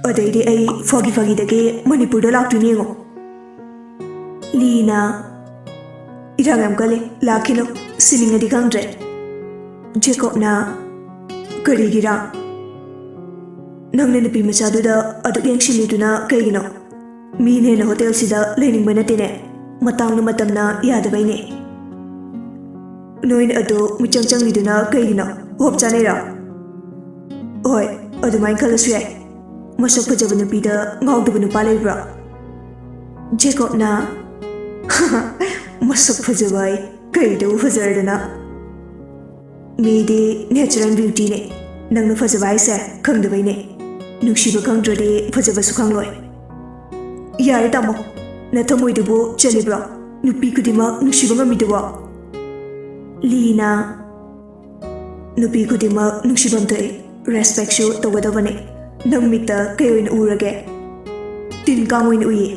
ꯑꯗꯩꯗꯤ ꯑꯩ ꯐꯥꯒꯤ ꯃꯅꯤꯄꯨꯔꯗ ꯂꯥꯛꯇꯣꯏꯅꯤ ꯌꯦꯡꯉꯣ ꯂꯤꯅ ꯏꯔꯥꯡ ꯌꯥꯝ ꯀꯜꯂꯤ ꯂꯥꯛꯈꯤꯅꯨ ꯁꯤꯅꯤꯡꯉꯗꯤ ꯈꯪꯗ꯭ꯔꯦ ꯖꯦꯀꯣꯕꯅ ꯀꯔꯤꯒꯤꯔꯥ ꯅꯪꯅ ꯅꯨꯄꯤ ꯃꯆꯥꯗꯨꯗ ꯑꯗꯨꯛ ꯌꯦꯡꯁꯤꯜꯂꯤꯗꯨꯅ ꯀꯩꯒꯤꯅꯣ ꯃꯤꯅ ꯍꯦꯟꯅ ꯍꯣꯇꯦꯜꯁꯤꯗ ꯂꯩꯅꯤꯡꯕ ꯅꯠꯇꯦꯅꯦ ꯃꯇꯝꯅ ꯌꯥꯗꯕꯩꯅꯦ ꯅꯣꯏꯅ ꯑꯗꯨ ꯃꯤꯆꯪ ꯆꯪꯂꯤꯗꯨꯅ ꯀꯩꯒꯤꯅꯣ ꯍꯣꯞ ꯆꯥꯅꯩꯔꯣ ꯍꯣꯏ ꯑꯗꯨꯃꯥꯏꯅ ꯈꯜꯂꯁꯨ ꯌꯥꯏ ꯃꯁꯛ ꯐꯖꯕ ꯅꯨꯄꯤꯗ ꯉꯥꯎꯗꯕ ꯅꯨꯄꯥ ꯂꯩꯕ꯭ꯔꯣ ꯖꯦꯀꯣꯕꯅ ꯃꯁꯛ ꯐꯖꯕ ꯑꯩ ꯀꯩꯗꯕꯨ ꯐꯖꯔꯗꯅ ꯃꯤꯗꯤ ꯅꯦꯆꯔꯦꯜ ꯕ꯭ꯌꯨꯇꯤꯅꯦ ꯅꯪꯅ ꯐꯖꯕ ꯍꯥꯏꯁꯦ ꯈꯪꯗꯕꯩꯅꯦ ꯅꯨꯡꯁꯤꯕ ꯈꯪꯗ꯭ꯔꯗꯤ ꯐꯖꯕꯁꯨ ꯈꯪꯂꯣꯏ ꯌꯥꯔꯦ ꯇꯥꯃꯣ ꯅꯊꯃꯣꯏꯗꯨꯕꯨ ꯆꯜꯂꯤꯕ꯭ꯔꯣ ꯅꯨꯄꯤ ꯈꯨꯗꯤꯡꯃꯛ ꯅꯨꯡꯁꯤꯕ ꯉꯝꯃꯤꯗꯨꯕꯣ ꯂꯤꯅ ꯅꯨꯄꯤ ꯈꯨꯗꯤꯡꯃꯛ ꯅꯨꯡꯁꯤꯐꯝ ꯊꯣꯛꯏ ꯔꯦꯁꯄꯦꯛꯁꯨ ꯇꯧꯒꯗꯕꯅꯦ ꯅꯪ ꯃꯤꯠꯇ ꯀꯩ ꯑꯣꯏꯅ ꯎꯔꯒꯦ ꯇꯤꯟ ꯀꯥꯡ ꯑꯣꯏꯅ ꯎꯏꯌꯦ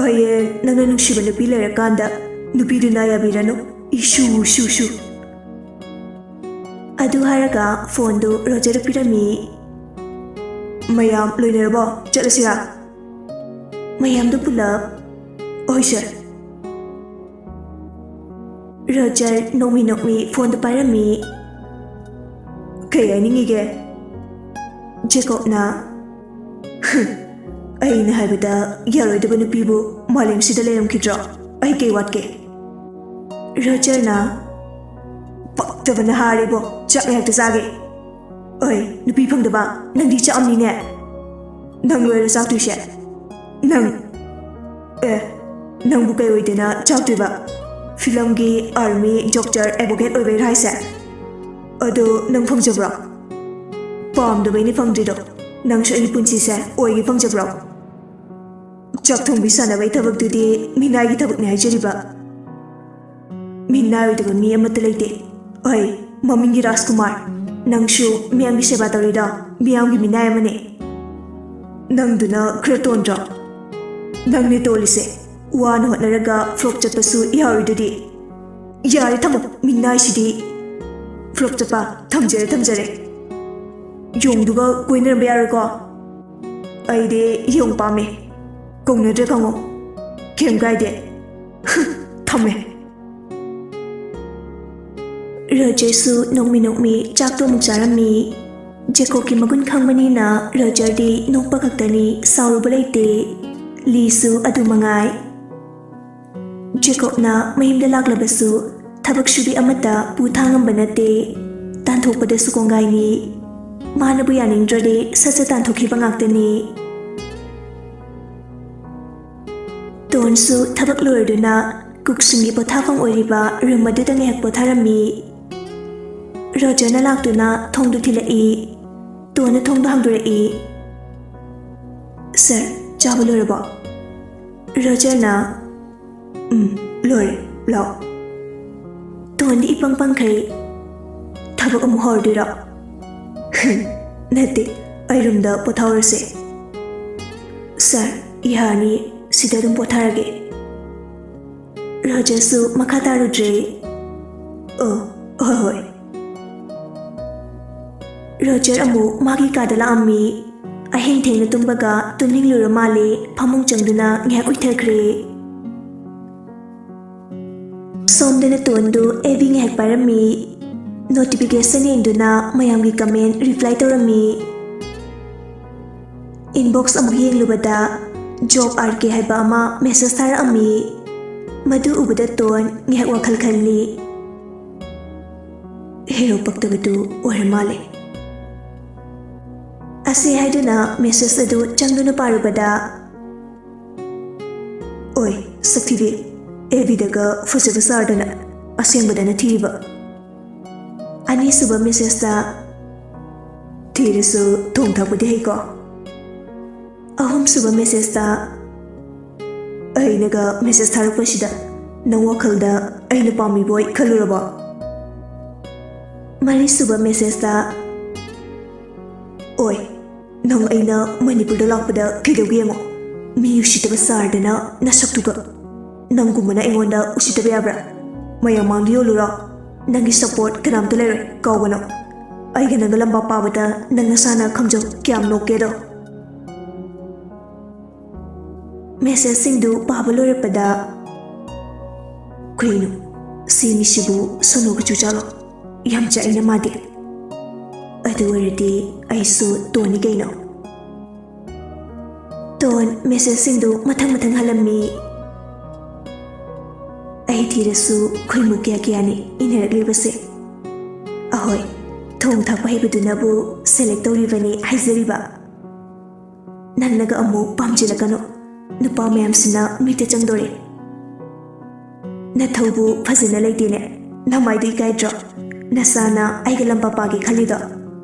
ꯍꯌꯦꯡ ꯅꯪꯅ ꯅꯨꯡꯁꯤꯕ ꯅꯨꯄꯤ ꯂꯩꯔꯀꯥꯟꯗ ꯅꯨꯄꯤꯗꯨꯅ ꯌꯥꯕꯤꯔꯅꯨ ꯏꯁꯨ ꯑꯗꯨ ꯍꯥꯏꯔꯒ ꯐꯣꯟꯗꯨ ꯔꯣꯖꯔꯗ ꯄꯤꯔꯝꯃꯤ ꯃꯌꯥꯝ ꯂꯣꯏꯅꯔꯕꯣ ꯆꯠꯂꯁꯤꯔꯥ ꯃꯌꯥꯝꯗꯨ ꯄꯨꯂꯞ ꯍꯣꯏ ꯁꯔ ꯔꯣꯖꯔ ꯅꯣꯛꯃꯤ ꯐꯣꯟꯗꯨ ꯄꯥꯏꯔꯝꯃꯤ ꯀꯩ ꯍꯥꯏꯅꯤꯡꯉꯤꯒꯦ ꯖꯦꯀꯣꯕꯅ ꯑꯩꯅ ꯍꯥꯏꯕꯗ ꯌꯥꯔꯣꯏꯗꯕ ꯅꯨꯄꯤꯕꯨ ꯃꯥꯂꯦꯝꯁꯤꯗ ꯂꯩꯔꯝꯈꯤꯗ꯭ꯔꯣ ꯑꯩ ꯀꯩ ꯋꯥꯠꯀꯦ ꯔꯣꯖꯔꯅ ꯄꯛꯇꯕꯅ ꯍꯥꯔꯤꯕꯣ ꯆꯥꯛ ꯉꯥꯛꯇ ꯆꯥꯒꯦ ꯑꯩ ꯅꯨꯄꯤ ꯐꯪꯗꯕ ꯅꯪꯗꯤ ꯆꯥꯛꯑꯝꯅꯤꯅꯦ ꯅꯪ ꯂꯣꯏꯔ ꯆꯥꯛꯇꯣꯏꯁꯦ ꯅꯪ ꯅꯪꯕꯨ ꯀꯩ ꯑꯣꯏꯗꯅ ꯆꯥꯛꯇꯣꯏꯕ ꯐꯤꯂꯝꯒꯤ ꯑꯥꯔꯃꯤ ꯗꯣꯛꯇꯔ ꯑꯦꯗꯚꯣꯀꯦꯠ ꯑꯣꯏꯕꯩꯔ ꯍꯥꯏꯁꯦ ꯑꯗꯣ ꯅꯪ ꯐꯪꯖꯕ꯭ꯔꯣ ꯄꯥꯝꯗꯕꯩꯅꯤ ꯐꯪꯗ꯭ꯔꯤꯗꯣ ꯅꯪꯁꯨ ꯑꯩꯒꯤ ꯄꯨꯟꯁꯤꯁꯦ ꯑꯣꯏꯒꯦ ꯐꯪꯖꯕ꯭ꯔꯣ ꯆꯥꯛ ꯊꯣꯡꯕꯤ ꯁꯥꯟꯅꯕꯩ ꯊꯕꯛꯇꯨꯗꯤ ꯃꯤꯅꯥꯏꯒꯤ ꯊꯕꯛꯅꯤ ꯍꯥꯏꯖꯔꯤꯕ ꯃꯤꯅꯥꯏ ꯑꯣꯏꯗꯕ ꯃꯤ ꯑꯃꯠꯇ ꯂꯩꯇꯦ ꯑꯩ ꯃꯃꯤꯡꯒꯤ ꯔꯥꯖꯀꯨꯃꯥꯔ ꯅꯪꯁꯨ ꯃꯤꯌꯥꯝꯒꯤ ꯁꯦꯕꯥ ꯇꯧꯔꯤꯗꯣ ꯃꯤꯌꯥꯝꯒꯤ ꯃꯤꯅꯥꯏ ꯑꯃꯅꯦ ꯅꯪꯗꯨꯅ ꯈꯔ ꯇꯣꯟꯗ꯭ꯔꯣ ꯅꯪꯅꯦ ꯇꯣꯜꯂꯤꯁꯦ ꯋꯥꯅ ꯍꯣꯠꯅꯔꯒ ꯐ꯭ꯂꯣꯞ ꯆꯠꯄꯁꯨ ꯌꯥꯎꯔꯤꯗꯨꯗꯤ ꯌꯥꯔꯦ ꯊꯝꯃꯣ ꯃꯤꯅꯥꯏꯁꯤꯗꯤ ꯐ꯭ꯂꯣꯞ ꯆꯠꯄ ꯊꯝꯖꯔꯦ ꯌꯣꯡꯗꯨꯒ ꯀꯣꯏꯅꯔꯝꯕ ꯌꯥꯔꯣꯏꯀꯣ ꯑꯩꯗꯤ ꯌꯣꯡ ꯄꯥꯝꯃꯦ ꯀꯧꯅꯗ꯭ꯔꯦ ꯈꯪꯉꯣ ꯀꯩꯝ ꯀꯥꯏꯗꯦ ꯊꯝꯃꯦ ꯔꯣꯖꯔꯁꯨ ꯅꯣꯛꯃꯤ ꯆꯥꯛꯇꯣ ꯑꯃꯨꯛ ꯆꯥꯔꯝꯃꯤ ꯖꯦꯀꯣꯕꯀꯤ ꯃꯒꯨꯟ ꯈꯪꯕꯅꯤꯅ ꯔꯣꯖꯔꯗꯤ ꯅꯣꯛꯄ ꯈꯛꯇꯅꯤ ꯁꯥꯎꯔꯨꯕ ꯂꯩꯇꯦ ꯂꯤꯁꯨ ꯑꯗꯨ ꯃꯉꯥꯏ ꯖꯦꯀꯣꯕꯅ ꯃꯌꯨꯝꯗ ꯂꯥꯛꯂꯕꯁꯨ ꯊꯕꯛ ꯁꯨꯕꯤ ꯑꯃꯠꯇ ꯄꯨ ꯊꯥꯡꯉꯝꯕ ꯅꯠꯇꯦ ꯇꯥꯟꯊꯣꯛꯄꯗꯁꯨ ꯀꯣꯡꯒꯥꯏꯅꯤ ꯃꯥꯅꯕꯨ ꯌꯥꯅꯤꯡꯗ꯭ꯔꯗꯤ ꯁꯠ ꯇꯥꯟꯊꯣꯛꯈꯤꯕ ꯉꯥꯛꯇꯅꯤ ꯇꯣꯟꯁꯨ ꯊꯕꯛ ꯂꯣꯏꯔꯗꯨꯅ ꯀꯨꯛꯁꯤꯡꯒꯤ ꯄꯣꯊꯥꯐꯝ ꯑꯣꯏꯔꯤꯕ ꯔꯨꯝ ꯑꯗꯨꯗ ꯉꯥꯏꯍꯥꯛ ꯄꯣꯊꯥꯔꯝꯃꯤ ꯔꯣꯖꯔꯅ ꯂꯥꯛꯇꯨꯅ ꯊꯣꯡꯗꯨ ꯊꯤꯜꯂꯛꯏ ꯇꯣꯟꯅ ꯊꯣꯡꯗꯨ ꯍꯥꯡꯗꯣꯔꯛꯏ ꯁꯔ ꯆꯥꯕ ꯂꯣꯏꯔꯕꯣ ꯔꯣꯖꯔꯅ ꯂꯣꯏꯔꯦ ꯂꯥꯛꯑꯣ ꯇꯣꯟꯗꯤ ꯏꯄꯪ ꯄꯪꯈꯩ ꯊꯕꯛ ꯑꯃꯨꯛ ꯍꯧꯔꯗꯣꯏꯔꯣ ꯅꯠꯇꯦ ꯑꯩ ꯔꯨꯝꯗ ꯄꯣꯊꯥꯎꯔꯁꯦ ꯁꯔ ꯌꯥꯔꯅꯤ ꯁꯤꯗ ꯑꯗꯨꯝ ꯄꯣꯊꯥꯔꯒꯦ ꯔꯣꯖꯔꯁꯨ ꯃꯈꯥ ꯇꯥꯔꯨꯗ꯭ꯔꯦ ꯍꯣꯏ ꯔꯣꯖꯔ ꯑꯃꯨꯛ ꯃꯥꯒꯤ ꯀꯥꯗ ꯂꯥꯛꯑꯝꯃꯤ ꯑꯍꯤꯡ ꯊꯦꯡꯅ ꯇꯨꯝꯕꯒ ꯇꯨꯝꯅꯤꯡꯂꯨꯔ ꯃꯥꯜꯂꯦ ꯐꯃꯨꯡ ꯆꯪꯗꯨꯅ ꯉꯥꯏꯍꯥꯛ ꯎꯏꯊꯈ꯭ꯔꯦ ꯁꯣꯝꯗꯅ ꯇꯣꯟꯗꯨ ꯑꯦꯕꯤ ꯉꯥꯏꯍꯥꯛ ꯄꯥꯏꯔꯝꯃꯤ ꯅꯣꯇꯤꯐꯤꯀꯦꯁꯟ ꯌꯦꯡꯗꯨꯅ ꯃꯌꯥꯝꯒꯤ ꯀꯃꯦꯟ ꯔꯤꯄ꯭ꯂꯥꯏ ꯇꯧꯔꯝꯃꯤ ꯏꯟꯕꯣꯛꯁ ꯑꯃꯨꯛ ꯌꯦꯡꯂꯨꯕꯗ ꯖꯣꯕ RK ꯍꯥꯏꯕ ꯑꯃ ꯃꯦꯁꯦꯖ ꯊꯥꯔꯛꯑꯝꯃꯤ ꯃꯗꯨ ꯎꯕꯗ ꯇꯣꯟ ꯉꯥꯏꯍꯥꯛ ꯋꯥꯈꯜ ꯈꯜꯂꯤ ꯍꯦꯔꯣ ꯄꯛꯇꯕꯗꯨ ꯑꯣꯏꯔ ꯃꯥꯜꯂꯦ ꯑꯁꯤ ꯍꯥꯏꯗꯨꯅ ꯃꯦꯁꯦꯖ ꯑꯗꯨ ꯆꯪꯗꯨꯅ ꯄꯥꯔꯨꯕꯗ ꯑꯣꯏ ꯁꯛꯊꯤꯕꯤ ꯑꯦꯕꯤꯗꯒ ꯐꯖꯕ ꯁꯥꯔꯗꯅ ꯑꯁꯦꯡꯕꯗꯅ ꯊꯤꯔꯤꯕ ꯑꯅꯤꯁꯨꯕ ꯃꯦꯁꯦꯖꯇ ꯊꯤꯔꯁꯨ ꯊꯣꯡ ꯊꯥꯛꯄꯗꯤ ꯍꯩꯀꯣ ꯑꯍꯨꯝꯁꯨꯕ ꯃꯦꯁꯦꯖꯇ ꯑꯩꯅꯒ ꯃꯦꯁꯦꯖ ꯊꯥꯔꯛꯄꯁꯤꯗ ꯅꯪ ꯋꯥꯈꯜꯗ ꯑꯩꯅ ꯄꯥꯝꯃꯤꯕꯣꯏ ꯈꯜꯂꯨꯔꯕꯣ ꯃꯔꯤꯁꯨꯕ ꯃꯦꯁꯦꯖꯇ ꯑꯣꯏ ꯅꯪ ꯑꯩꯅ ꯃꯅꯤꯄꯨꯔꯗ ꯂꯥꯛꯄꯗ ꯀꯩꯗꯧꯒꯦ ꯌꯦꯡꯉꯣ ꯃꯤ ꯎꯁꯤꯠꯇꯕ ꯁꯥꯔꯗꯅ ꯅꯁꯛꯇꯨꯒ ꯅꯪꯒꯨꯝꯕꯅ ꯑꯩꯉꯣꯟꯗ ꯎꯁꯤꯠꯇꯕ ꯌꯥꯕ꯭ꯔꯥ ꯃꯌꯥꯝ ꯃꯥꯡꯗ ꯌꯣꯜꯂꯨꯔꯣ ꯅꯪꯒꯤ ꯁꯄꯣꯔꯠ ꯀꯅꯥꯝꯇ ꯂꯩꯔꯣꯏ ꯀꯥꯎꯒꯅꯣ ꯑꯩꯒ ꯅꯪꯒ ꯂꯝꯕꯥ ꯄꯥꯕꯗ ꯅꯪ ꯅꯁꯥꯅ ꯈꯪꯖꯧ ꯀꯌꯥꯝ ꯅꯣꯛꯀꯦꯗꯣ ꯃꯦꯁꯦꯖꯁꯤꯡꯗꯨ ꯄꯥꯕ ꯂꯣꯏꯔꯛꯄꯗ ꯀꯩꯅꯣ ꯁꯤ ꯃꯤꯁꯤꯕꯨ ꯁꯣꯅꯣꯒ ꯆꯨꯖꯥꯂꯣ ꯌꯥꯝ ꯆꯥꯛꯏꯅ ꯃꯥꯗꯤ ꯑꯗꯨ ꯑꯣꯏꯔꯗꯤ ꯑꯩꯁꯨ ꯇꯣꯟꯅꯤ ꯀꯩꯅꯣ ꯇꯣꯟ ꯃꯦꯁꯦꯖꯁꯤꯡꯗꯨ ꯃꯊꯪ ꯃꯊꯪ ꯍꯜꯂꯝꯃꯤ ꯑꯩ ꯊꯤꯔꯁꯨ ꯈꯣꯏꯃꯨ ꯀꯌꯥ ꯀꯌꯥꯅꯤ ꯏꯅꯔꯛꯂꯤꯕꯁꯦ ꯑꯍꯣꯏ ꯊꯣꯡ ꯊꯥꯛꯄ ꯍꯩꯕꯗꯨꯅꯕꯨ ꯁꯦꯂꯦꯛ ꯇꯧꯔꯤꯕꯅꯤ ꯍꯥꯏꯖꯔꯤꯕ ꯅꯪꯅꯒ ꯑꯃꯨꯛ ꯄꯥꯝꯖꯤꯜꯂꯛꯀꯅꯣ ꯅꯨꯄꯥ ꯃꯌꯥꯝꯁꯤꯅ ꯃꯤꯠꯇ ꯆꯪꯗꯣꯔꯦ ꯅꯊꯧꯕꯨ ꯐꯖꯅ ꯂꯩꯇꯦꯅꯦ ꯅꯃꯥꯏꯗꯨ ꯏꯀꯥꯏꯗ꯭ꯔꯣ ꯅꯁꯥꯅ ꯑꯩꯒ ꯂꯝꯄꯥꯛꯄꯥꯒꯤ ꯈꯜꯂꯤꯗꯣ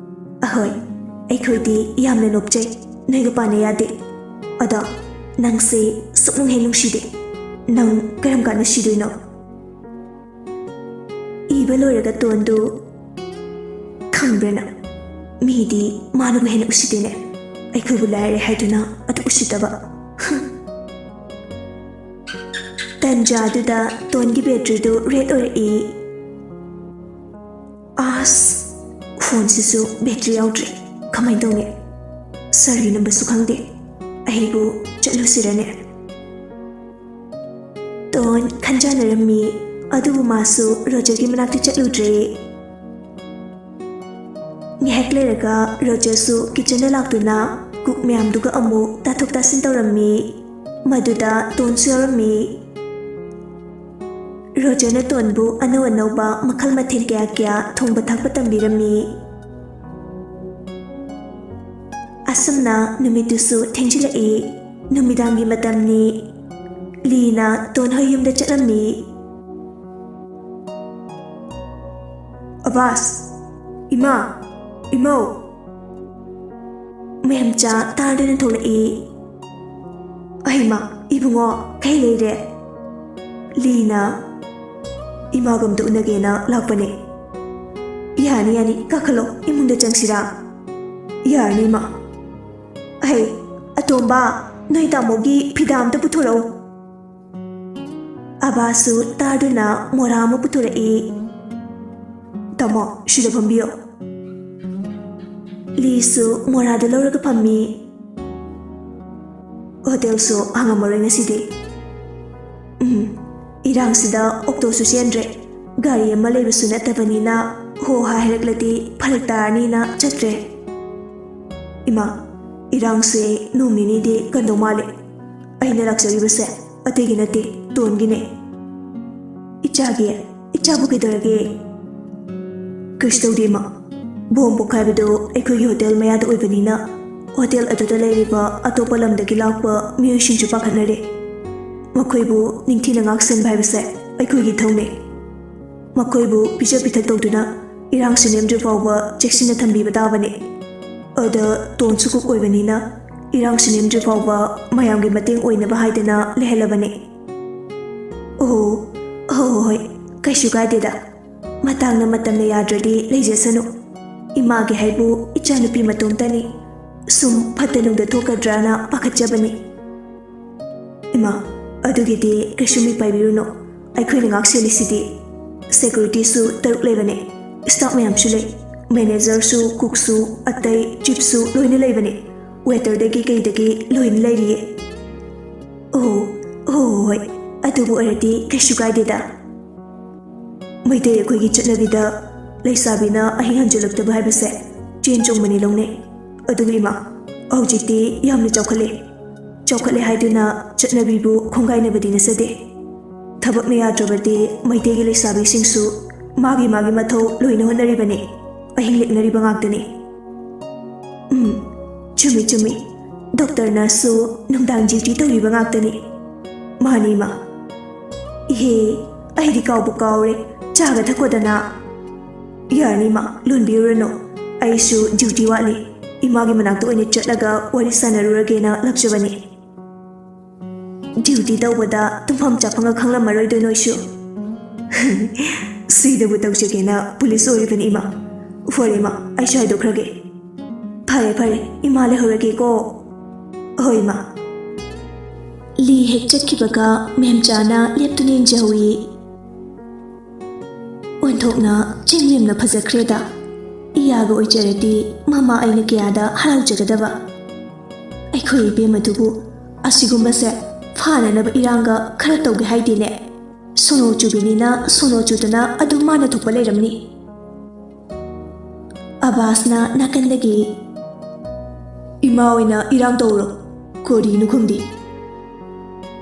ꯑꯍꯣꯏ ꯑꯩꯈꯣꯏꯗꯤ ꯌꯥꯝꯅ ꯅꯣꯞꯆꯩ ꯅꯣꯏꯒ ꯄꯥꯅ ꯌꯥꯗꯦ ꯑꯗꯣ ꯅꯪꯁꯦ ꯁꯨꯛꯅꯨꯡ ꯍꯦꯛ ꯅꯨꯡꯁꯤꯗꯦ ꯅꯪ ꯀꯔꯝ ꯀꯥꯟꯗ ꯁꯤꯗꯣꯏꯅꯣ ꯏꯕ ꯂꯣꯏꯔꯒ ꯇꯣꯟꯗꯨ ꯈꯪꯕ꯭ꯔꯅ ꯃꯤꯗꯤ ꯃꯥꯅꯕꯨ ꯍꯦꯟꯅ ꯎꯁꯤꯠꯇꯦꯅꯦ ꯑꯩꯈꯣꯏꯕꯨ ꯂꯥꯏꯔꯦ ꯍꯥꯏꯗꯨꯅ ꯑꯗꯨ ꯎꯁꯤꯠꯇꯕ ꯇꯟꯖꯥꯗꯨꯗ ꯇꯣꯟꯒꯤ ꯕꯦꯇ꯭ꯔꯤꯗꯨ ꯔꯦꯗ ꯑꯣꯏꯔꯛꯏ ꯑꯁ ꯐꯣꯟꯁꯤꯁꯨ ꯕꯦꯇ꯭ꯔꯤ ꯌꯥꯎꯗ꯭ꯔꯦ ꯀꯃꯥꯏꯅ ꯇꯧꯅꯤ ꯁꯔꯤ ꯅꯝꯕꯔꯁꯨ ꯈꯪꯗꯦ ꯑꯩꯕꯨ ꯆꯠꯂꯨꯁꯤꯔꯅꯦ ꯇꯣꯟ ꯈꯟꯖꯥꯅꯔꯝꯃꯤ ꯑꯗꯨꯕꯨ ꯃꯥꯁꯨ ꯔꯣꯖꯔꯒꯤ ꯃꯅꯥꯛꯇ ꯆꯠꯂꯨꯗ꯭ꯔꯦ ꯉꯥꯏꯍꯥꯛ ꯂꯩꯔꯒ ꯔꯣꯖꯔꯁꯨ ꯀꯤꯆꯟꯗ ꯂꯥꯛꯇꯨꯅ ꯀꯨꯛ ꯃꯌꯥꯝꯗꯨꯒ ꯑꯃꯨꯛ ꯇꯥꯊꯣꯛ ꯇꯥꯁꯤꯟ ꯇꯧꯔꯝꯃꯤ ꯃꯗꯨꯗ ꯇꯣꯟꯁꯨ ꯌꯥꯎꯔꯝꯃꯤ ꯔꯣꯖꯔꯅ ꯇꯣꯟꯕꯨ ꯑꯅꯧ ꯑꯅꯧꯕ ꯃꯈꯜ ꯃꯊꯦꯜ ꯀꯌꯥ ꯀꯌꯥ ꯊꯣꯡꯕ ꯊꯥꯛꯄ ꯇꯝꯕꯤꯔꯝꯃꯤ ꯑꯁꯨꯝꯅ ꯅꯨꯃꯤꯠꯇꯨꯁꯨ ꯊꯦꯡꯖꯤꯜꯂꯛꯏ ꯅꯨꯃꯤꯗꯥꯡꯒꯤ ꯃꯇꯝꯅꯤ ꯂꯤꯅ ꯇꯣꯟ ꯍꯣꯏ ꯌꯨꯝꯗ ꯆꯠꯂꯝꯃꯤ ꯑꯕꯥꯁ ꯏꯃꯥ ꯏꯃꯧ ꯃꯦꯝꯆꯥ ꯇꯥꯗꯨꯅ ꯊꯣꯛꯂꯛꯏ ꯑꯩꯃ ꯏꯕꯨꯡꯉꯣ ꯀꯩ ꯂꯩꯔꯦ ꯂꯤꯅ ꯏꯃꯥꯒ ꯑꯝꯇ ꯎꯅꯒꯦꯅ ꯂꯥꯛꯄꯅꯦ ꯌꯥꯅꯤ ꯌꯥꯅꯤ ꯀꯥꯈꯠꯂꯣ ꯏꯃꯨꯡꯗ ꯆꯪꯁꯤꯔꯥ ꯌꯥꯔꯅꯤ ꯏꯃꯥ ꯑꯩ ꯑꯇꯣꯝꯕ ꯅꯣꯏ ꯇꯥꯃꯣꯒꯤ ꯐꯤꯗꯥ ꯑꯝꯇ ꯄꯨꯊꯣꯔꯛꯎ ꯑꯕꯥꯁꯨ ꯇꯥꯗꯨꯅ ꯃꯣꯔꯥ ꯑꯃ ꯄꯨꯊꯣꯔꯛꯏ ꯇꯥꯃꯣ ꯁꯤꯗ ꯐꯝꯕꯤꯌꯣ ꯂꯤꯁꯨ ꯃꯣꯔꯥꯗ ꯂꯧꯔꯒ ꯐꯝꯃꯤ ꯍꯣꯇꯦꯜꯁꯨ ꯍꯥꯡꯉꯝꯃꯔꯣꯏ ꯉꯁꯤꯗꯤ ꯏꯔꯥꯡꯁꯤꯗ ꯑꯣꯛꯇꯣꯁꯨ ꯆꯦꯟꯗ꯭ꯔꯦ ꯒꯥꯔꯤ ꯑꯃ ꯂꯩꯕꯁꯨ ꯅꯠꯇꯕꯅꯤꯅ ꯍꯣ ꯍꯥꯏꯔꯛꯂꯗꯤ ꯐꯔꯛ ꯇꯥꯔꯅꯤꯅ ꯆꯠꯇ꯭ꯔꯦ ꯏꯃꯥ ꯏꯔꯥꯡꯁꯦ ꯅꯣꯡ ꯅꯤꯅꯤꯗꯤ ꯀꯟꯗꯧ ꯃꯥꯜꯂꯦ ꯑꯩꯅ ꯂꯥꯛꯆꯔꯤꯕꯁꯦ ꯑꯇꯩꯒꯤ ꯅꯠꯇꯦ ꯇꯣꯟꯒꯤꯅꯦ ꯏꯆꯥꯕꯨ ꯀꯩꯗꯧꯔꯒꯦ ꯀꯩꯁꯨ ꯇꯧꯗꯦ ꯏꯃꯥ ꯕꯣꯝ ꯄꯣꯈꯥꯏꯕꯗꯣ ꯑꯩꯈꯣꯏꯒꯤ ꯍꯣꯇꯦꯜ ꯃꯌꯥꯗ ꯑꯣꯏꯕꯅꯤꯅ ꯍꯣꯇꯦꯜ ꯑꯗꯨꯗ ꯂꯩꯔꯤꯕ ꯑꯇꯣꯞꯄ ꯂꯝꯗꯒꯤ ꯂꯥꯛꯄ ꯃꯤꯑꯣꯏꯁꯤꯡꯁꯨ ꯄꯥꯈꯠꯅꯔꯦ ꯃꯈꯣꯏꯕꯨ ꯅꯤꯡꯊꯤꯅ ꯉꯥꯛꯁꯦꯟꯕ ꯍꯥꯏꯕꯁꯦ ꯑꯩꯈꯣꯏꯒꯤ ꯊꯧꯅꯤ ꯃꯈꯣꯏꯕꯨ ꯄꯤꯖ ꯄꯤꯊꯛ ꯇꯧꯗꯨꯅ ꯏꯔꯥꯡꯁꯤ ꯅꯦꯝꯗ꯭ꯔꯤ ꯐꯥꯎꯕ ꯆꯦꯛꯁꯤꯟꯅ ꯊꯝꯕꯤꯕ ꯇꯥꯕꯅꯤ ꯑꯗ ꯇꯣꯟꯁꯨ ꯀꯨꯛ ꯑꯣꯏꯕꯅꯤꯅ ꯏꯔꯥꯡꯁꯤ ꯅꯦꯝꯗ꯭ꯔꯤ ꯐꯥꯎꯕ ꯃꯌꯥꯝꯒꯤ ꯃꯇꯦꯡ ꯑꯣꯏꯅꯕ ꯍꯥꯏꯗꯅ ꯂꯩꯍꯜꯂꯕꯅꯤ ꯑꯣ ꯍꯣꯏ ꯀꯩꯁꯨ ꯀꯥꯏꯗꯦꯗ ꯃꯇꯥꯡꯅ ꯃꯇꯝꯅ ꯌꯥꯗ꯭ꯔꯗꯤ ꯂꯩꯖꯁꯅꯨ ꯏꯃꯥꯒꯤ ꯍꯥꯏꯕꯨ ꯏꯆꯥꯅꯨꯄꯤ ꯃꯇꯣꯝꯇꯅꯤ ꯁꯨꯝ ꯐꯠꯇ ꯅꯨꯡꯗ ꯊꯣꯛꯀꯗ꯭ꯔꯥꯅ ꯄꯥꯈꯠꯆꯕꯅꯤ ꯏꯃꯥ ꯑꯗꯨꯒꯤꯗꯤ ꯀꯩꯁꯨ ꯃꯤ ꯄꯥꯏꯕꯤꯔꯨꯅꯨ ꯑꯩꯈꯣꯏꯅ ꯉꯥꯛꯁꯦꯜꯂꯤꯁꯤꯗꯤ ꯁꯦꯀꯨꯔꯤꯇꯤꯁꯨ 6 ꯂꯩꯕꯅꯤ ꯁ꯭ꯇꯥꯐ ꯃꯌꯥꯝꯁꯨ ꯂꯩ ꯃꯦꯅꯦꯖꯔꯁꯨ ꯀꯨꯛꯁꯨ ꯑꯇꯩ ꯆꯤꯞꯁꯨ ꯂꯣꯏꯅ ꯂꯩꯕꯅꯤ ꯋꯦꯇꯔꯗꯒꯤ ꯀꯩꯗꯒꯤ ꯂꯣꯏꯅ ꯂꯩꯔꯤꯌꯦ ꯍꯣꯏ ꯑꯗꯨꯕꯨ ꯑꯣꯏꯔꯗꯤ ꯀꯩꯁꯨ ꯀꯥꯏꯗꯦꯗ ꯃꯩꯇꯩ ꯑꯩꯈꯣꯏꯒꯤ ꯆꯠꯅꯕꯤꯗ ꯂꯩꯁꯥꯕꯤꯅ ꯑꯍꯤꯡ ꯍꯟꯖꯤꯜꯂꯛꯇꯕ ꯍꯥꯏꯕꯁꯦ ꯆꯦꯟ ꯆꯣꯡꯕꯅꯤ ꯂꯧꯅꯩ ꯑꯗꯨꯕꯨ ꯏꯃꯥ ꯍꯧꯖꯤꯛꯇꯤ ꯌꯥꯝꯅ ꯆꯥꯎꯈꯠꯂꯦ ꯍꯥꯏꯗꯨꯅ ꯆꯠꯅꯕꯤꯕꯨ ꯈꯣꯡꯒꯥꯏꯅꯕꯗꯤ ꯅꯠꯆꯗꯦ ꯊꯕꯛꯅ ꯌꯥꯗ꯭ꯔꯕꯗꯤ ꯃꯩꯇꯩꯒꯤ ꯂꯩꯁꯥꯕꯤꯁꯤꯡꯁꯨ ꯃꯥꯒꯤ ꯃꯊꯧ ꯂꯣꯏꯅ ꯍꯣꯠꯅꯔꯤꯕꯅꯤ ꯑꯍꯤꯡ ꯂꯦꯛꯅꯔꯤꯕ ꯉꯥꯛꯇꯅꯤ ꯆꯨꯝꯃꯤ ꯗꯣꯛꯇꯔꯅꯁꯨ ꯅꯨꯡꯗꯥꯡ ꯗ꯭ꯌꯨꯇꯤ ꯇꯧꯔꯤꯕ ꯉꯥꯛꯇꯅꯤ ꯃꯥꯅꯤ ꯏꯃꯥ ꯏꯍꯦ ꯑꯩꯗꯤ ꯀꯥꯎꯕꯨ ꯀꯥꯎꯔꯦ ꯆꯥꯒ ꯊꯛꯄꯗꯅ ꯌꯥꯔꯅꯤ ꯏꯃꯥ ꯂꯣꯟꯕꯤꯔꯨꯔꯅꯨ ꯑꯩꯁꯨ ꯗ꯭ꯌꯨꯇꯤ ꯋꯥꯠꯂꯤ ꯏꯃꯥꯒꯤ ꯃꯅꯥꯛꯇ ꯑꯣꯏꯅ ꯆꯠꯂꯒ ꯋꯥꯔꯤ ꯁꯥꯟꯅꯔꯨꯔꯒꯦꯅ ꯂꯥꯛꯆꯕꯅꯤ ꯗ꯭ꯌꯨꯇꯤ ꯇꯧꯕꯗ ꯇꯨꯝꯐꯝ ꯆꯥꯐꯝꯒ ꯈꯪꯂꯝꯃꯔꯣꯏꯗꯣ ꯅꯣꯏꯁꯨ ꯁꯤꯗꯕꯨ ꯇꯧꯖꯒꯦꯅ ꯄꯨꯂꯤꯁ ꯑꯣꯏꯔꯤꯕꯅꯤ ꯏꯃꯥ ꯐꯔꯦ ꯏꯃꯥ ꯑꯩꯁꯨ ꯍꯥꯏꯗꯣꯛꯈ꯭ꯔꯒꯦ ꯐꯔꯦ ꯏꯃꯥ ꯂꯩꯍꯧꯔꯒꯦꯀꯣ ꯍꯣꯏ ꯏꯃꯥ ꯂꯤ ꯍꯦꯛ ꯆꯠꯈꯤꯕꯒ ꯃꯦꯝꯆꯥꯅ ꯂꯦꯞꯇꯨꯅ ꯌꯦꯡꯖꯍꯧꯏ ꯑꯣꯟꯊꯣꯛꯅ ꯆꯤꯡꯂꯦꯝꯅ ꯐꯖꯈ꯭ꯔꯦꯗ ꯏꯌꯥꯒ ꯑꯣꯏꯖꯔꯗꯤ ꯃꯃꯥ ꯑꯩꯅ ꯀꯌꯥꯗ ꯍꯔꯥꯎꯖꯒꯗꯕ ꯑꯩꯈꯣꯏ ꯏꯕꯦꯝꯃꯗꯨꯕꯨ ꯑꯁꯤꯒꯨꯝꯕꯁꯦ ꯐꯥꯅꯅꯕ ꯏꯔꯥꯡꯒ ꯈꯔ ꯇꯧꯒꯦ ꯍꯥꯏꯗꯦꯅꯦ ꯁꯣꯅꯣ ꯆꯨꯕꯤꯅꯤꯅ ꯁꯣꯅꯣ ꯆꯨꯗꯅ ꯑꯗꯨꯝ ꯃꯥꯅ ꯊꯣꯛꯄ ꯂꯩꯔꯝꯅꯤ ꯑꯕꯥꯁꯅ ꯅꯥꯀꯟꯗꯒꯤ ꯏꯃꯥ ꯑꯣꯏꯅ ꯏꯔꯥꯡ ꯇꯧꯔꯣ ꯀꯔꯤꯅꯣ ꯈꯪꯗꯦ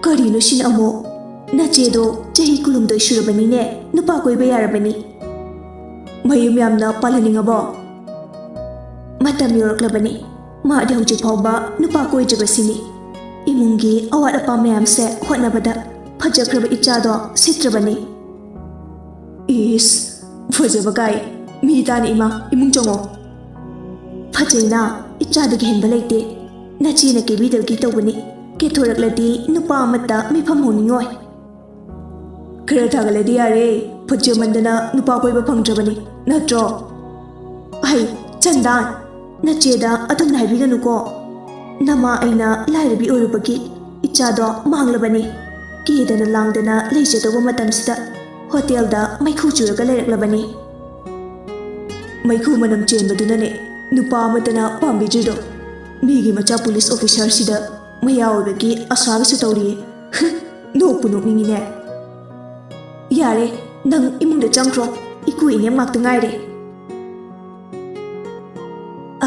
ꯀꯔꯤꯅꯣ ꯁꯤꯅ ꯑꯃꯨꯛ ꯅꯆꯦꯗꯣ ꯆꯍꯤ 19 ꯁꯨꯔꯕꯅꯤꯅꯦ ꯅꯨꯄꯥ ꯀꯣꯏꯕ ꯌꯥꯔꯕꯅꯤ ꯃꯌꯨꯝ ꯌꯥꯝꯅ ꯄꯥꯜꯍꯟꯅꯤꯡꯉꯕꯣ ꯃꯇꯝ ꯌꯧꯔꯛꯂꯕꯅꯤ ꯃꯥꯗꯤ ꯍꯧꯖꯤꯛ ꯐꯥꯎꯕ ꯅꯨꯄꯥ ꯀꯣꯏꯗ꯭ꯔꯤꯕꯁꯤꯅꯤ ꯏꯃꯨꯡꯒꯤ ꯑꯋꯥꯠ ꯑꯄꯥ ꯃꯌꯥꯝꯁꯦ ꯍꯣꯠꯅꯕꯗ ꯐꯖꯈ꯭ꯔꯕ ꯏꯆꯥꯗꯣ ꯁꯤꯠꯇ꯭ꯔꯕꯅꯤ ꯏꯁ ꯐꯖꯕ ꯀꯥꯏ ꯃꯤ ꯇꯥꯅ ꯏꯃꯥ ꯏꯃꯨꯡ ꯆꯪꯉꯣ ꯐꯖꯩꯅ ꯏꯆꯥꯗꯒꯤ ꯍꯦꯟꯕ ꯂꯩꯇꯦ ꯅꯆꯦꯅ ꯀꯦꯕꯤꯗꯕꯒꯤ ꯇꯧꯕꯅꯤ ꯀꯦꯊꯣꯔꯛꯂꯗꯤ ꯅꯨꯄꯥ ꯑꯃꯠꯇ ꯃꯤꯐꯝ ꯍꯧꯅꯤꯡꯉꯣꯏ ꯈꯔ ꯊꯥꯒꯠꯂꯗꯤ ꯌꯥꯔꯦ ꯐꯖꯃꯟꯗꯅ ꯅꯨꯄꯥ ꯀꯣꯏꯕ ꯐꯪꯗ꯭ꯔꯕꯅꯤ ꯅꯠꯇ꯭ꯔꯣ ꯍꯩ ꯆꯟꯗꯥꯟ ꯅꯆꯦꯗ ꯑꯗꯨꯝꯅ ꯍꯥꯏꯕꯤꯒꯅꯨꯀꯣ ꯅꯃꯥ ꯑꯩꯅ ꯂꯥꯏꯔꯕꯤ ꯑꯣꯏꯔꯨꯕꯒꯤ ꯏꯆꯥꯗꯣ ꯃꯥꯡꯂꯕꯅꯤ ꯀꯦꯗꯅ ꯂꯥꯡꯗꯅ ꯂꯩꯖꯗꯧꯕ ꯃꯇꯝꯁꯤꯗ ꯍꯣꯇꯦꯜꯗ ꯃꯩꯈꯨ ꯆꯨꯔꯒ ꯂꯩꯔꯛꯂꯕꯅꯤ ꯃꯩꯈꯨ ꯃꯅꯝ ꯆꯦꯟꯕꯗꯨꯅꯅꯦ ꯅꯨꯄꯥ ꯑꯃꯠꯇꯅ ꯄꯥꯝꯕꯤꯗ꯭ꯔꯤꯗꯣ ꯃꯤꯒꯤ ꯃꯆꯥ ꯄꯨꯂꯤꯁ ꯑꯣꯐꯤꯁꯥꯔꯁꯤꯗ ꯃꯌꯥ ꯑꯣꯏꯕꯒꯤ ꯑꯁꯥꯒꯁꯨ ꯇꯧꯔꯤꯌꯦ ꯅꯣꯛꯄꯨ ꯅꯣꯛꯅꯤꯡꯉꯤꯅꯦ ꯌꯥꯔꯦ ꯅꯪ ꯏꯃꯨꯡꯗ ꯆꯪꯈ꯭ꯔꯣ ꯏꯀꯨ ꯏꯅꯦꯝ ꯉꯥꯛꯇ ꯉꯥꯏꯔꯦ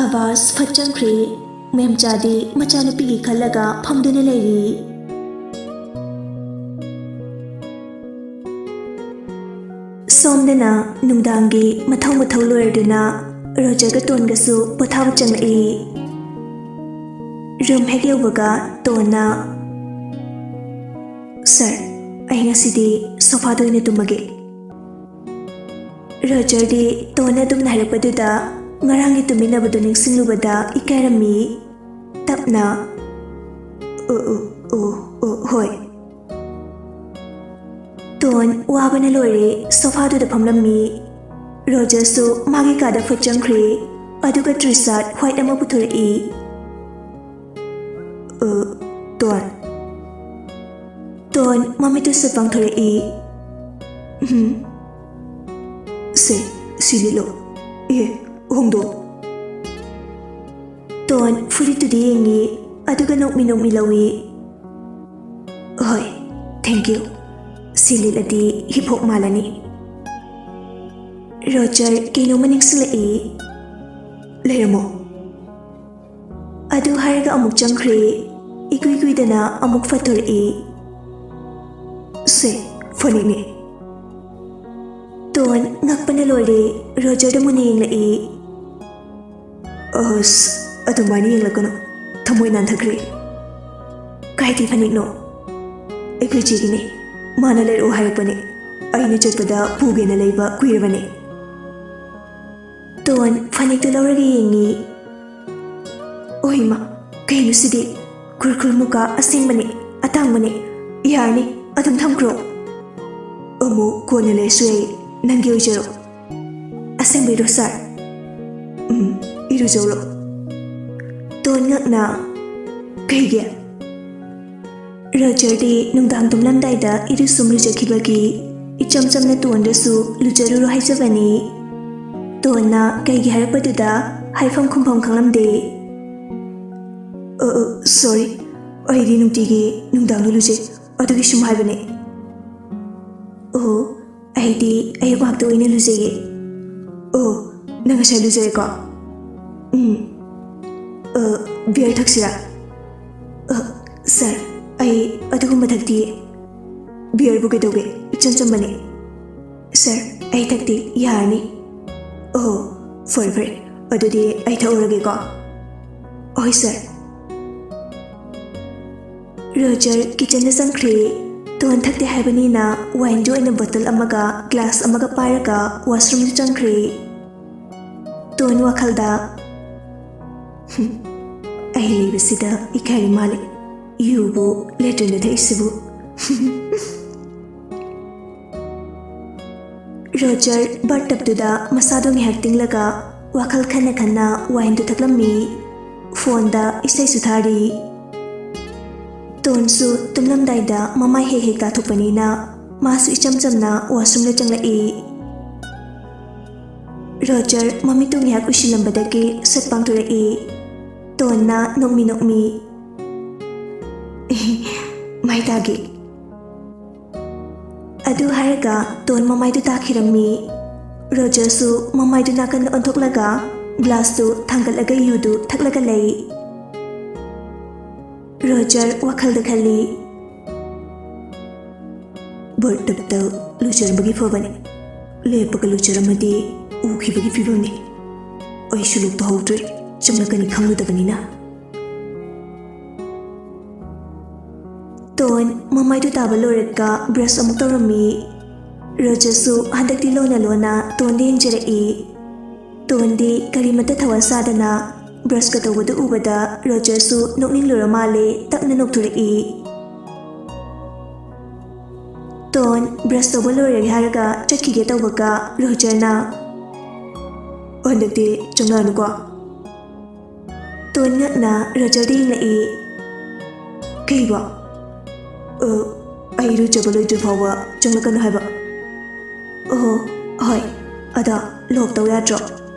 ꯑꯕꯥꯁ ꯐꯠ ꯆꯪꯈ꯭ꯔꯦ ꯃꯦꯝꯆꯥꯗꯤ ꯃꯆꯥꯅꯨꯄꯤꯒꯤ ꯈꯜꯂꯒ ꯐꯝꯗꯨꯅ ꯂꯩꯔꯤ ꯁꯣꯝꯗꯅ ꯅꯨꯡꯗꯥꯡꯒꯤ ꯃꯊꯧ ꯂꯣꯏꯔꯗꯨꯅ ꯔꯣꯖꯔꯒ ꯇꯣꯟꯒꯁꯨ ꯄꯣꯊꯥꯕ ꯆꯪꯂꯛꯏ ꯔꯨꯝ ꯍꯦꯛ ꯌꯧꯕꯒ ꯇꯣꯟꯅ ꯁꯔ ꯑꯩ ꯉꯁꯤꯗꯤ ꯁꯣꯐꯥꯗ ꯑꯣꯏꯅ ꯇꯨꯝꯃꯒꯦ ꯔꯣꯖꯔꯗꯤ ꯇꯣꯟꯅ ꯑꯗꯨꯝꯅ ꯍꯥꯏꯔꯛꯄꯗꯨꯗ ꯉꯔꯥꯡꯒꯤ ꯇꯨꯝꯃꯤꯟꯅꯕꯗꯨ ꯅꯤꯡꯁꯤꯡꯂꯨꯕꯗ ꯏꯀꯥꯏꯔꯝꯃꯤ ꯇꯞꯅ ꯍꯣꯏ ꯇꯣꯟ ꯋꯥꯕꯅ ꯂꯣꯏꯔꯦ ꯁꯣꯐꯥꯗꯨꯗ ꯐꯝꯂꯝꯃꯤ ꯔꯣꯖꯔꯁꯨ ꯃꯥꯒꯤ ꯀꯥꯗ ꯐꯠ ꯆꯪꯈ꯭ꯔꯦ ꯑꯗꯨꯒ ꯇ꯭ꯔꯤꯁꯥꯠ ꯍ꯭ꯋꯥꯏꯠ ꯑꯃ ꯄꯨꯊꯣꯔꯛꯏ ꯇꯣꯟ ꯃꯃꯤꯠꯇꯨ ꯁꯨꯠ ꯄꯥꯡꯊꯣꯔꯛꯏ ꯁꯤ ꯂꯤꯠꯂꯣ ꯍꯣꯡꯗꯣ ꯇꯣꯟ ꯐꯨꯔꯤꯠꯇꯨꯗꯤ ꯌꯦꯡꯉꯤ ꯑꯗꯨꯒ ꯅꯣꯛꯃꯤ ꯂꯧꯏ ꯍꯣꯏ ꯊꯦꯡꯛ ꯌꯨ ꯁꯤ ꯂꯤꯠꯂꯗꯤ ꯍꯤꯞ-ꯍꯣꯞ ꯃꯥꯜꯂꯅꯤ ꯔꯣꯖꯔ ꯀꯩꯅꯣꯝꯃ ꯅꯤꯡꯁꯤꯡꯂꯛꯏ ꯂꯩꯔꯝꯃꯣ ꯑꯗꯨ ꯍꯥꯏꯔꯒ ꯑꯃꯨꯛ ꯆꯪꯈ꯭ꯔꯦ ꯏꯀꯨꯏ ꯀꯨꯏꯗꯅ ꯑꯃꯨꯛ ꯐꯠꯊꯣꯔꯛꯏ ꯁꯦ ꯐꯅꯤꯛꯅꯦ ꯇꯣꯟ ꯉꯛꯄꯅ ꯂꯣꯏꯔꯦ ꯔꯣꯖꯔꯗ ꯃꯨꯟꯅ ꯌꯦꯡꯂꯛꯏ ꯑꯁ ꯑꯗꯨꯃꯥꯏꯅ ꯌꯦꯡꯂꯛꯀꯅꯨ ꯊꯃꯣꯏ ꯅꯥꯟꯊꯈ꯭ꯔꯦ ꯀꯥꯏꯗꯤ ꯐꯅꯤꯛꯅꯣ ꯑꯩꯈꯣꯏ ꯆꯦꯒꯤꯅꯦ ꯃꯥꯅ ꯂꯩꯔꯛꯑꯣ ꯍꯥꯏꯔꯛꯄꯅꯦ ꯑꯩꯅ ꯆꯠꯄꯗ ꯄꯨꯒꯦꯅ ꯂꯩꯕ ꯀꯨꯏꯔꯕꯅꯦ ꯇꯣꯟ ꯐꯅꯦꯛꯇꯨ ꯂꯧꯔꯒ ꯌꯦꯡꯉꯤ ꯑꯣꯏꯃ ꯀꯩꯅꯣ ꯁꯤꯗꯤ ꯈꯨꯔꯈꯨꯜ ꯃꯨꯀꯥ ꯑꯁꯦꯡꯕꯅꯦ ꯑꯇꯥꯡꯕꯅꯦ ꯌꯥꯔꯅꯤ ꯑꯗꯨꯝ ꯊꯝꯈ꯭ꯔꯣ ꯑꯃꯨꯛ ꯀꯣꯟꯅ ꯂꯩꯔꯁꯨ ꯌꯥꯏ ꯅꯪꯒꯤ ꯑꯣꯏꯖꯔꯣ ꯑꯁꯦꯡꯕꯩꯔꯣ ꯁꯥꯔ ꯏꯔꯨꯖꯧꯔꯣ ꯇꯣꯟ ꯉꯛꯅ ꯀꯩꯒꯤ ꯔꯣꯖꯔꯗꯤ ꯅꯨꯡꯗꯥꯡ ꯇꯨꯝꯂꯝꯗꯥꯏꯗ ꯏꯔꯨꯁꯨꯝ ꯂꯨꯖꯈꯤꯕꯒꯤ ꯏꯆꯝ ꯆꯝꯅ ꯇꯣꯟꯗꯁꯨ ꯂꯨꯖꯔꯨꯔꯣ ꯍꯥꯏꯖꯕꯅꯤ ꯇꯣꯟꯅ ꯀꯩꯒꯤ ꯍꯥꯏꯔꯛꯄꯗꯨꯗ ꯍꯥꯏꯐꯝ ꯈꯨꯝꯐꯝ ꯈꯪꯂꯝꯗꯦ ꯁꯣꯔꯤ ꯑꯩꯗꯤ ꯅꯨꯡꯇꯤꯒꯤ ꯅꯨꯡꯗꯥꯡꯗ ꯂꯨꯖꯩ ꯑꯗꯨꯒꯤ ꯁꯨꯝ ꯍꯥꯏꯕꯅꯦ ꯑꯩꯗꯤ ꯑꯌꯨꯛ ꯉꯥꯛꯇ ꯑꯣꯏꯅ ꯂꯨꯖꯩꯌꯦ ꯅꯪ ꯉꯁꯥꯏ ꯂꯨꯖꯔꯦꯀꯣ ꯕꯤꯌꯔ ꯊꯛꯁꯤꯔꯥ ꯁꯥꯔ ꯑꯩ ꯑꯗꯨꯒꯨꯝꯕ ꯊꯛꯇꯤꯌꯦ ꯕꯤꯌꯔꯕꯨ ꯀꯩꯗꯧꯒꯦ ꯏꯆꯝ ꯆꯝꯕꯅꯦ ꯁꯥꯔ ꯑꯩ ꯊꯛꯇꯦ ꯌꯥꯔꯅꯤ ꯐꯔꯦ ꯑꯗꯨꯗꯤ ꯑꯩ ꯊꯛꯎꯔꯒꯦꯀꯣ ꯍꯣꯏ ꯁꯥꯔ ꯔꯣꯖꯔ ꯀꯤꯆꯟꯗ ꯆꯪꯈ꯭ꯔꯦ ꯇꯣꯟ ꯊꯛꯇꯦ ꯍꯥꯏꯕꯅꯤꯅ ꯋꯥꯏꯟꯗꯨ ꯑꯣꯏꯅ ꯕꯣꯇꯜ ꯑꯃꯒ ꯒ꯭ꯂꯥꯁ ꯑꯃꯒ ꯄꯥꯏꯔꯒ ꯋꯥꯁꯔꯨꯝꯗ ꯆꯪꯈ꯭ꯔꯦ ꯇꯣꯟ ꯋꯥꯈꯜꯗ ꯑꯩ ꯂꯩꯕꯁꯤꯗ ꯏꯀꯥꯏꯔꯤ ꯃꯥꯜꯂꯤ ꯌꯨꯕꯨ ꯂꯦꯇ꯭ꯔꯤꯟꯗ ꯊꯛꯏꯁꯤꯕꯨ ꯔꯣꯖꯔ ꯕꯥꯔꯇꯞꯇꯨꯗ ꯃꯁꯥꯗꯣ ꯉꯥꯏꯍꯥꯛ ꯇꯤꯡꯂꯒ ꯋꯥꯈꯜ ꯈꯟꯅ ꯋꯥꯏꯟꯗꯨ ꯊꯛꯂꯝꯃꯤ ꯐꯣꯟꯗ ꯏꯁꯩꯁꯨ ꯊꯥꯔꯤ ꯇꯣꯟꯁꯨ ꯇꯨꯝꯂꯝꯗꯥꯏꯗ ꯃꯃꯥꯏ ꯍꯦꯛ ꯇꯥꯊꯣꯛꯄꯅꯤꯅ ꯃꯥꯁꯨ ꯏꯆꯝ ꯆꯝꯅ ꯋꯥꯁꯔꯨꯝꯗ ꯆꯪꯂꯛꯏ ꯔꯣꯖꯔ ꯃꯃꯤꯠꯇꯨ ꯉꯥꯏꯍꯥꯛ ꯎꯏꯁꯤꯜꯂꯝꯕꯗꯒꯤ ꯁꯠ ꯄꯥꯡꯊꯣꯔꯛꯏ ꯇꯣꯟꯅ ꯅꯣꯛꯃꯤ ꯃꯥꯏꯇꯥꯒꯤ ꯑꯗꯨ ꯍꯥꯏꯔꯒ ꯇꯣꯟ ꯃꯃꯥꯏꯗꯨ ꯇꯥꯈꯤꯔꯝꯃꯤ ꯔꯣꯖꯔꯁꯨ ꯃꯃꯥꯏꯗꯨ ꯅꯥꯀꯟꯗ ꯑꯣꯟꯊꯣꯛꯂꯒ ꯒ꯭ꯂꯥꯁꯇꯨ ꯊꯥꯡꯒꯠꯂꯒ ꯌꯨꯗꯨ ꯊꯛꯂꯒ ꯂꯩ ꯔꯣꯖꯔ ꯋꯥꯈꯜꯗ ꯈꯜꯂꯤ ꯕꯔꯇꯞꯇ ꯂꯨꯖꯔꯝꯕꯒꯤ ꯐꯕꯅꯤ ꯂꯦꯞꯄꯒ ꯂꯨꯖꯔꯝꯃꯗꯤ ꯎꯈꯤꯕꯒꯤ ꯐꯤꯕꯝꯅꯤ ꯑꯩꯁꯨ ꯂꯨꯛ ꯇꯧꯍꯧꯗ꯭ꯔꯦ ꯆꯪꯂꯛꯀꯅꯤ ꯈꯪꯂꯨꯗꯕꯅꯤꯅ ꯇꯣꯟ ꯃꯃꯥꯏꯗꯨ ꯇꯥꯕ ꯂꯣꯏꯔꯒ ꯕ꯭ꯔꯁ ꯑꯃꯨꯛ ꯇꯧꯔꯝꯃꯤ ꯔꯣꯖꯔꯁꯨ ꯍꯟꯗꯛꯇꯤ ꯂꯣꯟꯅ ꯂꯣꯟꯅ ꯇꯣꯟꯗ ꯌꯦꯡꯖꯔꯛꯏ ꯇꯣꯟꯗꯤ ꯀꯔꯤꯃꯠꯇ ꯊꯋꯥ ꯁꯥꯗꯅ ꯕ꯭ꯔꯁꯀ ꯇꯧꯕꯗꯨ ꯎꯕꯗ ꯔꯣꯖꯔꯁꯨ ꯅꯣꯛꯅꯤꯡꯂꯨꯔ ꯃꯥꯜꯂꯦ ꯇꯞꯅ ꯅꯣꯛꯊꯣꯔꯛꯏ ꯇꯣꯟ ꯕ꯭ꯔꯁ ꯇꯧꯕ ꯂꯣꯏꯔꯒꯦ ꯍꯥꯏꯔꯒ ꯆꯠꯈꯤꯒꯦ ꯇꯧꯕꯒ ꯔꯣꯖꯔꯅ ꯍꯟꯗꯛꯇꯤ ꯆꯪꯂꯛꯑꯅꯨꯀꯣ ꯇꯣꯟ ꯉꯛꯅ ꯔꯣꯖꯔꯗ ꯌꯦꯡꯂꯛꯏ ꯀꯩꯕ ꯑꯩ ꯏꯔꯨꯖꯕ ꯂꯣꯏꯗ꯭ꯔꯤ ꯐꯥꯎꯕ ꯆꯪꯂꯛꯀꯅꯨ ꯍꯥꯏꯕ ꯑꯣ ꯍꯣꯏ ꯑꯗ ꯂꯣꯛ ꯇꯧ ꯌꯥꯗ꯭ꯔꯣ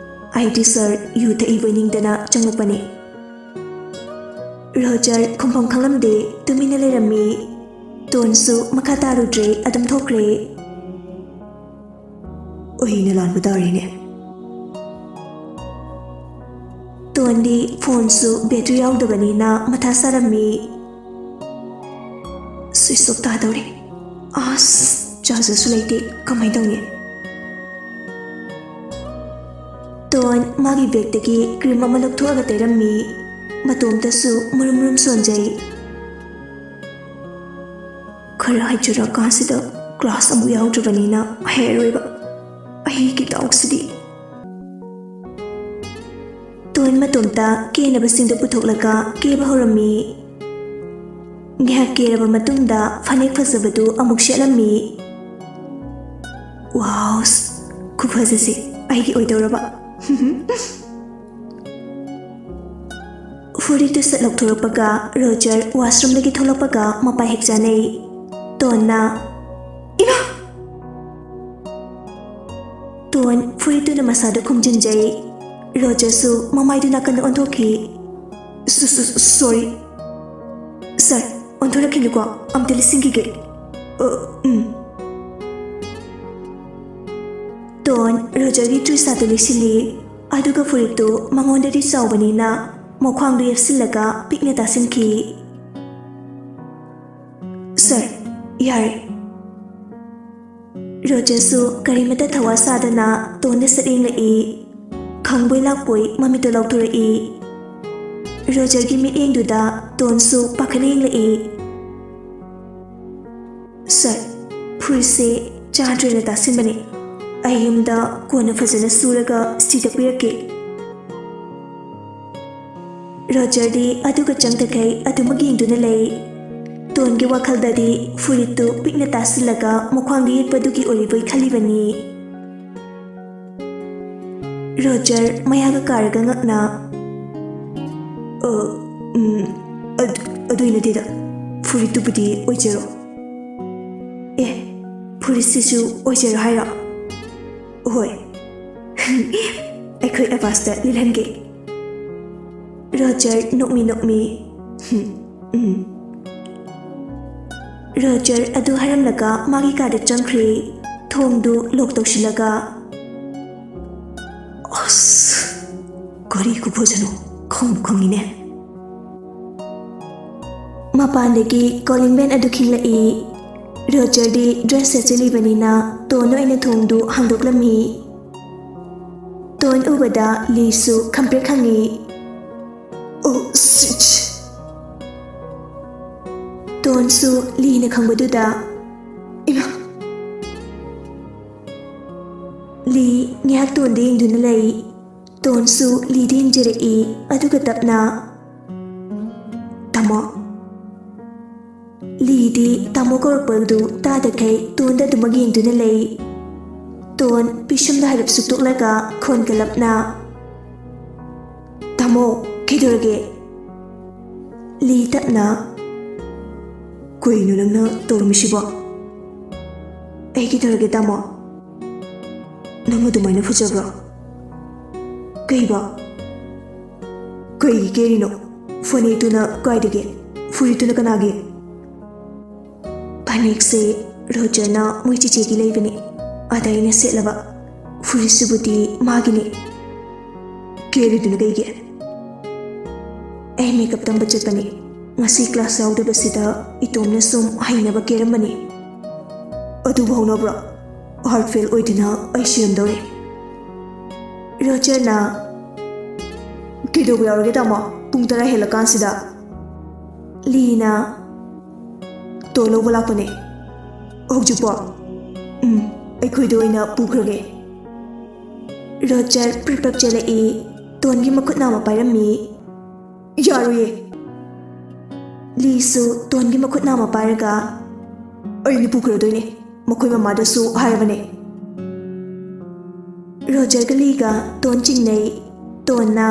ꯑꯩꯗꯤ ꯁꯥꯔ ꯌꯨ ꯊꯛꯏꯕꯣꯏ ꯅꯤꯡꯗꯅ ꯆꯪꯂꯛꯄꯅꯤ ꯔꯣꯖꯔ ꯈꯨꯝꯐꯝ ꯈꯪꯂꯝꯗꯦ ꯇꯨꯃꯤꯟꯅ ꯂꯩꯔꯝꯃꯤ ꯇꯣꯟꯁꯨ ꯃꯈꯥ ꯇꯥꯔꯨꯗ꯭ꯔꯦ ꯑꯗꯨꯝ ꯊꯣꯛꯈ꯭ꯔꯦ ꯑꯩꯅ ꯂꯥꯟꯕ ꯇꯥꯔꯤꯅꯦ ꯇꯣꯟꯗꯤ ꯐꯣꯟꯁꯨ ꯕꯦꯇ꯭ꯔꯤ ꯌꯥꯎꯗꯕꯅꯤꯅ ꯃꯊꯥ ꯁꯥꯔꯝꯃꯤ ꯁ꯭ꯋꯤꯆ ꯑꯣꯐ ꯇꯥꯗꯧꯔꯦ ꯑꯁ ꯆꯥꯔꯖꯔꯁꯨ ꯂꯩꯇꯦ ꯀꯃꯥꯏꯅ ꯇꯧꯅꯤ ꯇꯣꯟ ꯃꯥꯒꯤ ꯕꯦꯒꯇꯒꯤ ꯀ꯭ꯔꯤꯝ ꯑꯃ ꯂꯧꯊꯣꯛꯑꯒ ꯇꯩꯔꯝꯃꯤ ꯃꯇꯣꯝꯇꯁꯨ ꯃꯨꯔꯨꯝ ꯃꯨꯔꯨꯝ ꯁꯣꯟꯖꯩ ꯈꯔ ꯍꯩꯖꯔꯀꯥꯟꯁꯤꯗ ꯀ꯭ꯂꯥꯁ ꯑꯃꯨꯛ ꯌꯥꯎꯗ꯭ꯔꯕꯅꯤꯅ ꯍꯩꯔꯔꯣꯏꯕ ꯑꯩꯒꯤ ꯗꯥꯎꯁꯤꯗꯤ ꯇꯣꯟ ꯃꯇꯣꯝꯇ ꯀꯦꯅꯕꯁꯤꯡꯗꯨ ꯄꯨꯊꯣꯛꯂꯒ ꯀꯦꯕ ꯍꯧꯔꯝꯃꯤ ꯉꯥꯏꯍꯥꯛ ꯀꯦꯔꯕ ꯃꯇꯨꯡꯗ ꯐꯅꯦꯛ ꯐꯖꯕꯗꯨ ꯑꯃꯨꯛ ꯁꯦꯠꯂꯝꯃꯤ ꯋꯥꯎꯁ ꯈꯨꯐꯖꯁꯤ ꯑꯩꯒꯤ ꯑꯣꯏꯗꯧꯔꯕ ꯐꯨꯔꯤꯠꯇꯨ ꯁꯠ ꯂꯧꯊꯣꯔꯛꯄꯒ ꯔꯣꯖꯔ ꯋꯥꯁꯔꯨꯝꯗꯒꯤ ꯊꯣꯛꯂꯛꯄꯒ ꯃꯄꯥ ꯍꯦꯛ ꯆꯥꯅꯩ ꯇꯣꯟꯅ ꯏꯃꯥ ꯇꯣꯟ ꯐꯨꯔꯤꯠꯇꯨꯅ ꯃꯁꯥꯗꯨ ꯈꯨꯝꯖꯤꯟꯖꯩ ꯔꯣꯖꯔꯁꯨ ꯃꯃꯥꯏꯗꯨ ꯅꯥꯀꯟꯗ ꯑꯣꯟꯊꯣꯛꯈꯤ ꯁꯣꯔꯤ ꯁꯥꯔ ꯑꯣꯟꯊꯣꯔꯛꯈꯤꯅꯨꯀꯣ ꯑꯝꯇ ꯂꯤꯁꯤꯟꯈꯤꯒꯦ ꯇꯣꯟ ꯔꯣꯖꯔꯒꯤ ꯇ꯭ꯔꯤꯁꯥꯠꯇꯨ ꯂꯤꯁꯤꯜꯂꯤ ꯑꯗꯨꯒ ꯐꯨꯔꯤꯠꯇꯨ ꯃꯉꯣꯟꯗꯗꯤ ꯆꯥꯎꯕꯅꯤꯅ ꯃꯈ꯭ꯋꯥꯡꯗꯨ ꯌꯦꯞꯁꯤꯜꯂꯒ ꯄꯤꯛꯅ ꯇꯥꯁꯤꯟꯈꯤ ꯁꯥꯔ ꯌꯥꯔꯦ ꯔꯣꯖꯔꯁꯨ ꯀꯔꯤꯃꯠꯇ ꯊꯋꯥ ꯁꯥꯗꯅ ꯇꯣꯟꯗ ꯁꯠ ꯌꯦꯡꯂꯛꯏ ꯈꯪꯕꯣꯏ ꯂꯥꯛꯄꯣꯏ ꯃꯃꯤꯠꯇꯨ ꯂꯥꯎꯊꯣꯔꯛꯏ ꯔꯣꯖꯔꯒꯤ ꯃꯤꯠꯌꯦꯡꯗꯨꯗ ꯇꯣꯟꯁꯨ ꯄꯥꯈꯠꯅ ꯌꯦꯡꯂꯛꯏ ꯁꯥꯔ ꯐꯨꯔꯤꯠꯁꯦ ꯆꯥꯗ꯭ꯔꯦꯅ ꯇꯥꯁꯤꯟꯕꯅꯤ ꯑꯩ ꯌꯨꯝꯗ ꯀꯣꯟꯅ ꯐꯖꯅ ꯁꯨꯔꯒ ꯁꯤꯗ ꯄꯤꯔꯛꯀꯦ ꯔꯣꯖꯔꯗꯤ ꯑꯗꯨꯒ ꯆꯪꯗꯈꯩ ꯑꯗꯨꯃꯛ ꯌꯦꯡꯗꯨꯅ ꯂꯩ ꯇꯣꯟꯒꯤ ꯋꯥꯈꯜꯗꯗꯤ ꯐꯨꯔꯤꯠꯇꯨ ꯄꯤꯛꯅ ꯇꯥꯁꯤꯜꯂꯒ ꯃꯈ꯭ꯋꯥꯡꯗ ꯌꯦꯠꯄꯗꯨꯒꯤ ꯑꯣꯏꯔꯤꯕꯣꯏ ꯈꯜꯂꯤꯕꯅꯤ ꯔꯣꯖꯔ ꯃꯌꯥꯒ ꯀꯥꯔꯒ ꯉꯛꯅ ꯑꯗꯨꯏ ꯅꯠꯇꯦꯗ ꯐꯨꯔꯤꯠꯇꯨꯕꯨꯗꯤ ꯑꯣꯏꯖꯔꯣ ꯐꯨꯔꯤꯠꯁꯤꯁꯨ ꯑꯣꯏꯖꯔꯣ ꯍꯥꯏꯔꯣ ꯍꯣꯏ ꯑꯩꯈꯣꯏ ꯑꯕꯥꯁꯇ ꯂꯤꯠꯍꯟꯒꯦ ꯔꯣꯖꯔ ꯅꯣꯛꯃꯤ ꯔꯣꯖꯔ ꯑꯗꯨ ꯍꯥꯏꯔꯝꯂꯒ ꯃꯥꯒꯤ ꯀꯥꯗ ꯆꯪꯈ꯭ꯔꯦ ꯊꯣꯡꯗꯨ ꯂꯣꯛ ꯇꯧꯁꯤꯜꯂꯒ ꯑꯁ ꯀꯔꯤ ꯈꯨꯐꯖꯅꯣ ꯈꯪꯕꯨ ꯈꯪꯉꯤꯅꯦ ꯃꯄꯥꯟꯗꯒꯤ ꯀꯣꯂꯤꯡ ꯕꯦꯜ ꯑꯗꯨ ꯈꯤꯡꯂꯛꯏ ꯔꯣꯖꯔꯗꯤ ꯗ꯭ꯔꯦꯁ ꯁꯦꯠꯆꯤꯜꯂꯤꯕꯅꯤꯅ ꯇꯣꯟ ꯑꯣꯏꯅ ꯊꯣꯡꯗꯨ ꯍꯥꯡꯗꯣꯛꯂꯝꯃꯤ ꯇꯣꯟ ꯎꯕꯗ ꯂꯤꯁꯨ ꯈꯪꯄ꯭ꯔꯦꯛ ꯈꯪꯉꯤ ꯑꯣ ꯁꯤꯆ ꯇꯣꯟꯁꯨ ꯂꯤꯅ ꯈꯪꯕꯗꯨꯗ ꯏꯃꯥ ꯂꯤ ꯉꯥꯏꯍꯥꯛ ꯇꯣꯟꯗ ꯌꯦꯡꯗꯨꯅ ꯂꯩ ꯇꯣꯟꯁꯨ ꯂꯤꯗ ꯌꯦꯡꯖꯔꯛꯏ ꯑꯗꯨꯒ ꯇꯞꯅ ꯇꯥꯃꯣ ꯂꯤꯗꯤ ꯇꯥꯃꯣ ꯀꯧꯔꯛꯄꯗꯨ ꯇꯥꯗꯈꯩ ꯇꯣꯟꯗ ꯑꯗꯨꯃꯛ ꯌꯦꯡꯗꯨꯅ ꯂꯩ ꯇꯣꯟ ꯄꯤꯁꯨꯝꯗ ꯍꯥꯏꯔꯞ ꯁꯨꯛꯇꯣꯛꯂꯒ ꯈꯣꯟ ꯀꯜꯂꯞꯅ ꯇꯥꯃꯣ ꯀꯩꯗꯧꯔꯒꯦ ꯂꯤ ꯇꯞꯅ ꯀꯩꯅꯣ ꯅꯪꯅ ꯇꯧꯔꯝꯃꯤꯁꯤꯕꯣ ꯑꯩ ꯀꯩꯗꯧꯔꯒꯦ ꯇꯥꯃꯣ ꯅꯪ ꯑꯗꯨꯃꯥꯏꯅ ꯐꯖꯕ꯭ꯔꯣ ꯀꯩꯕ ꯀꯩꯒꯤ ꯀꯦꯔꯤꯅꯣ ꯐꯅꯦꯛꯇꯨꯅ ꯀꯥꯏꯗꯒꯤ ꯐꯨꯔꯤꯠꯇꯨꯅ ꯀꯅꯥꯒꯤ ꯐꯅꯦꯛꯁꯦ ꯔꯣꯖꯔꯅ ꯃꯣꯏ ꯆꯤꯆꯦꯒꯤ ꯂꯩꯕꯅꯤ ꯑꯗ ꯑꯩꯅ ꯁꯦꯠꯂꯕ ꯐꯨꯔꯤꯠꯁꯤꯕꯨꯗꯤ ꯃꯥꯒꯤꯅꯤ ꯀꯦꯔꯤꯗꯨꯅ ꯀꯩꯒꯤ ꯑꯩ ꯃꯦꯀꯞ ꯇꯝꯕ ꯆꯠꯄꯅꯤ ngasi class yaudabasida itomna sum hainaba keramani adu bhaunabra heart fail oidina ai siramdore Roger na kido yaurage tama pung tara helakan sida Lina tolo balapane hojjupa ai khoido ina pukrage Roger prepap chale e tongi makutna ma pairami yaruye Lisu tongi makutna ma paraga aini pukradone makoi mamadasu haibane Roger galiga ton chingnei tonna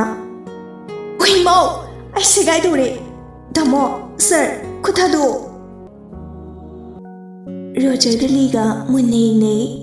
oi mau ai segai dore damo sir kuthado Roger galiga munne nei